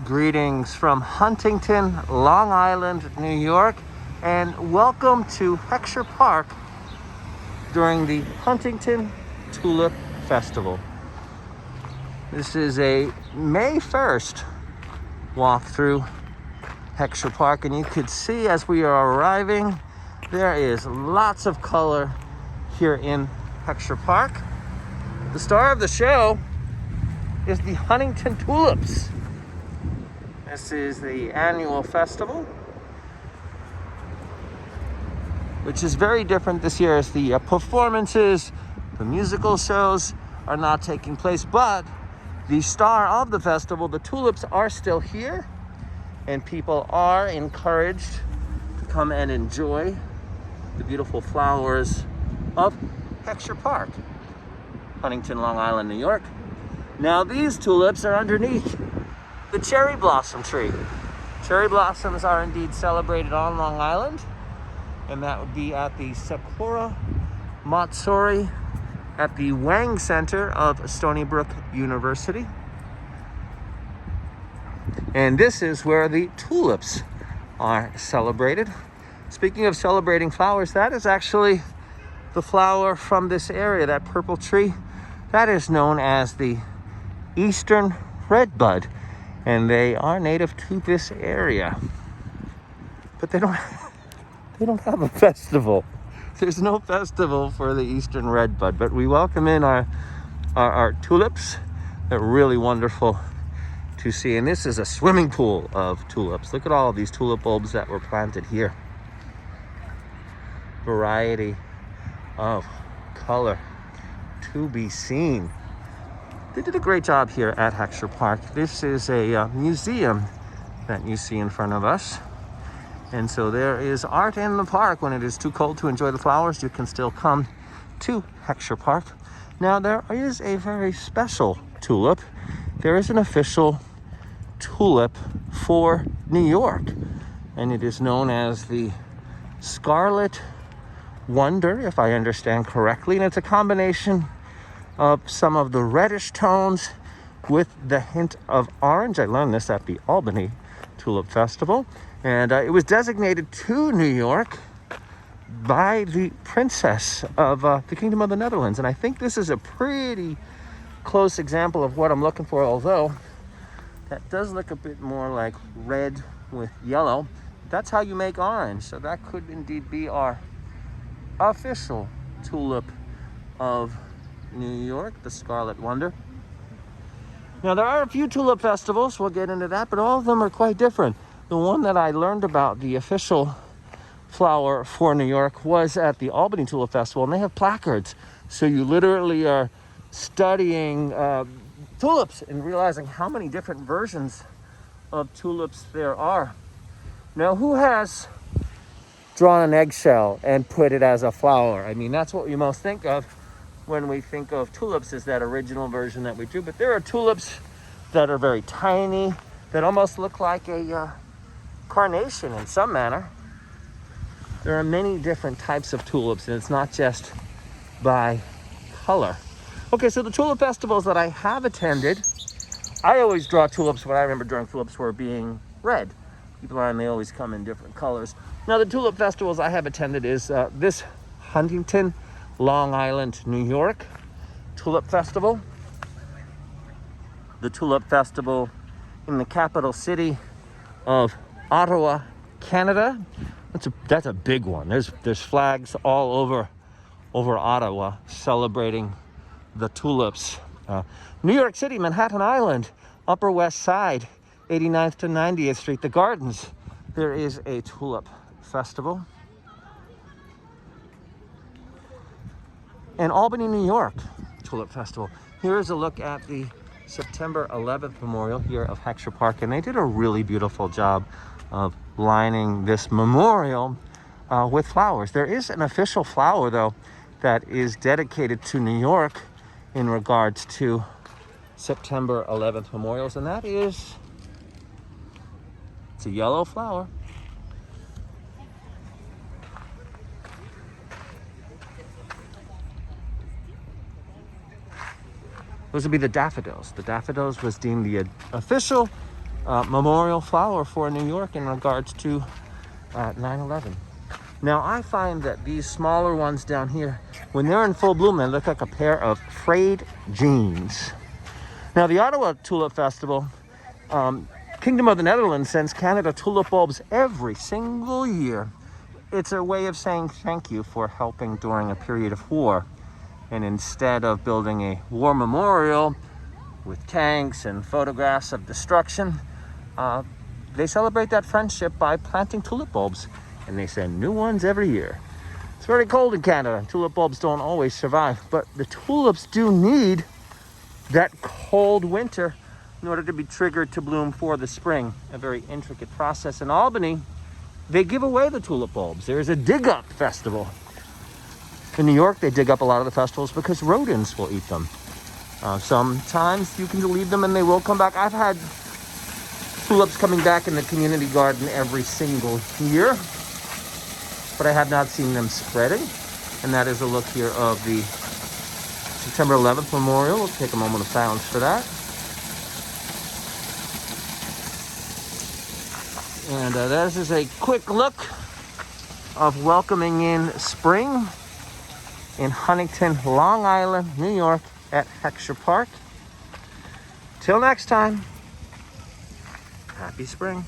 Greetings from Huntington, Long Island, New York, and welcome to Heckscher Park during the Huntington Tulip Festival. This is a May 1st walk through Heckscher Park, and you could see as we are arriving, there is lots of color here in Heckscher Park. The star of the show is the Huntington Tulips. This is the annual festival, which is very different this year as the performances, the musical shows are not taking place, but the star of the festival, the tulips, are still here, and people are encouraged to come and enjoy the beautiful flowers of Heckscher Park, Huntington, Long Island, New York. Now these tulips are underneath the cherry blossom tree. Cherry blossoms are indeed celebrated on Long Island, and that would be at the Sakura Matsuri at the Wang Center of Stony Brook University. And this is where the tulips are celebrated. Speaking of celebrating flowers, that is actually the flower from this area, that purple tree. That is known as the Eastern Redbud, and they are native to this area. But they don't have a festival. There's no festival for the Eastern Redbud, but we welcome in our tulips. They're really wonderful to see, and this is a swimming pool of tulips. Look at all of these tulip bulbs that were planted here. Variety of color to be seen. They did a great job here at Heckscher Park. This is a museum that you see in front of us. And so there is art in the park. When it is too cold to enjoy the flowers, you can still come to Heckscher Park. Now there is a very special tulip. There is an official tulip for New York, and it is known as the Scarlet Wonder, if I understand correctly. And it's a combination of some of the reddish tones with the hint of orange. I learned this at the Albany Tulip Festival. And it was designated to New York by the princess of the Kingdom of the Netherlands. And I think this is a pretty close example of what I'm looking for, although that does look a bit more like red with yellow. That's how you make orange. So that could indeed be our official tulip of New York, the Scarlet Wonder. Now there are a few tulip festivals, we'll get into that, but all of them are quite different. The one that I learned about, the official flower for New York, was at the Albany Tulip Festival, and they have placards. So you literally are studying tulips and realizing how many different versions of tulips there are. Now, who has drawn an eggshell and put it as a flower? I mean, that's what we most think of when we think of tulips, is that original version that we do. But there are tulips that are very tiny, that almost look like a carnation in some manner. There are many different types of tulips, and it's not just by color. Okay, so the tulip festivals that I have attended, I always draw tulips. What I remember drawing tulips were being red. Keep in mind, they always come in different colors. Now, the tulip festivals I have attended is this Huntington, Long Island, New York Tulip Festival. The Tulip Festival in the capital city of Ottawa, Canada. That's a big one. There's flags all over Ottawa celebrating the tulips. New York City, Manhattan Island, Upper West Side, 89th to 90th Street, the Gardens. There is a tulip festival. And Albany, New York Tulip Festival. Here is a look at the September 11th memorial here of Heckscher Park, and they did a really beautiful job of lining this memorial with flowers. There is an official flower, though, that is dedicated to New York in regards to September 11th memorials, and that is, it's a yellow flower. Those would be the daffodils. The daffodils was deemed the official memorial flower for New York in regards to 9/11. Now, I find that these smaller ones down here, when they're in full bloom, they look like a pair of frayed jeans. Now, the Ottawa Tulip Festival, Kingdom of the Netherlands sends Canada tulip bulbs every single year. It's a way of saying thank you for helping during a period of war. And instead of building a war memorial with tanks and photographs of destruction, they celebrate that friendship by planting tulip bulbs. And they send new ones every year. It's very cold in Canada. Tulip bulbs don't always survive, but the tulips do need that cold winter in order to be triggered to bloom for the spring. A very intricate process. In Albany, they give away the tulip bulbs. There's a dig-up festival. In New York, they dig up a lot of the festivals because rodents will eat them. Sometimes you can leave them and they will come back. I've had tulips coming back in the community garden every single year, but I have not seen them spreading. And that is a look here of the September 11th memorial. We'll take a moment of silence for that. And this is a quick look of welcoming in spring in Huntington, Long Island, New York at Heckscher Park. Till next time, happy spring.